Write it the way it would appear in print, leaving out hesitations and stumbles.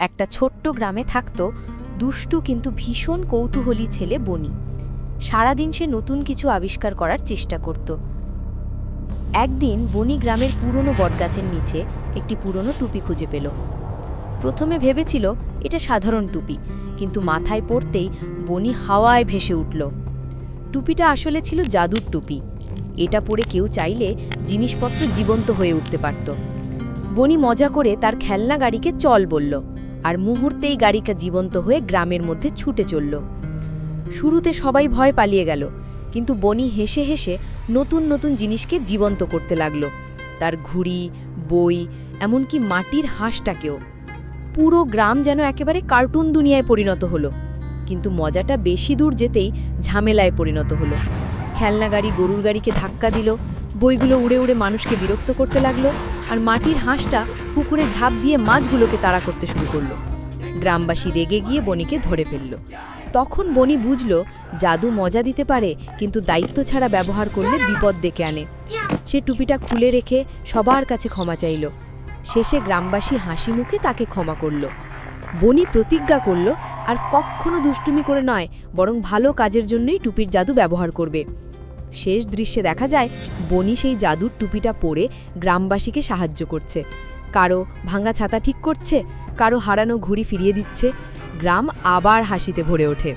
একটা ছোট্ট গ্রামে থাকত দুষ্টু কিন্তু ভীষণ কৌতূহলী ছেলে বনি। সারাদিন সে নতুন কিছু আবিষ্কার করার চেষ্টা করত। একদিন বনি গ্রামের পুরনো বটগাছের নিচে একটি পুরনো টুপি খুঁজে পেল। প্রথমে ভেবেছিল এটা সাধারণ টুপি, কিন্তু মাথায় পড়তেই বনি হাওয়ায় ভেসে উঠল। টুপিটা আসলে ছিল জাদুর টুপি। এটা পরে কেউ চাইলে জিনিসপত্র জীবন্ত হয়ে উঠতে পারত। বনি মজা করে তার খেলনা গাড়িকে চল বলল, আর মুহূর্তেই গাড়িটা জীবন্ত হয়ে গ্রামের মধ্যে ছুটে চলল। শুরুতে সবাই ভয় পালিয়ে গেল, কিন্তু বনি হেসে হেসে নতুন নতুন জিনিসকে জীবন্ত করতে লাগল। তার ঘুড়ি, বই, এমনকি মাটির হাঁসটাকেও। পুরো গ্রাম যেন একেবারে কার্টুন দুনিয়ায় পরিণত হলো। কিন্তু মজাটা বেশি দূর যেতেই ঝামেলায় পরিণত হলো। খেলনা গাড়ি গরুর গাড়িকে ধাক্কা দিল, বইগুলো উড়ে উড়ে মানুষকে বিরক্ত করতে লাগলো, আর মাটির হাঁসটা পুকুরে ঝাঁপ দিয়ে মাছগুলোকে তাড়া করতে শুরু করলো। গ্রামবাসী রেগে গিয়ে বনিকে ধরে ফেলল। তখন বনি বুঝল জাদু মজা দিতে পারে, কিন্তু দায়িত্ব ছাড়া ব্যবহার করলে বিপদ ডেকে আনে। সে টুপিটা খুলে রেখে সবার কাছে ক্ষমা চাইল। শেষে গ্রামবাসী হাসি মুখে তাকে ক্ষমা করল। বনি প্রতিজ্ঞা করল আর কখনো দুষ্টুমি করে নয়, বরং ভালো কাজের জন্যই টুপির জাদু ব্যবহার করবে। শেষ দৃশ্যে দেখা যায় বনি সেই জাদুর টুপিটা পরে গ্রামবাসীকে সাহায্য করছে। কারো ভাঙা ছাতা ঠিক করছে, কারো হারানো ঘুড়ি ফিরিয়ে দিচ্ছে। গ্রাম আবার হাসিতে ভরে ওঠে।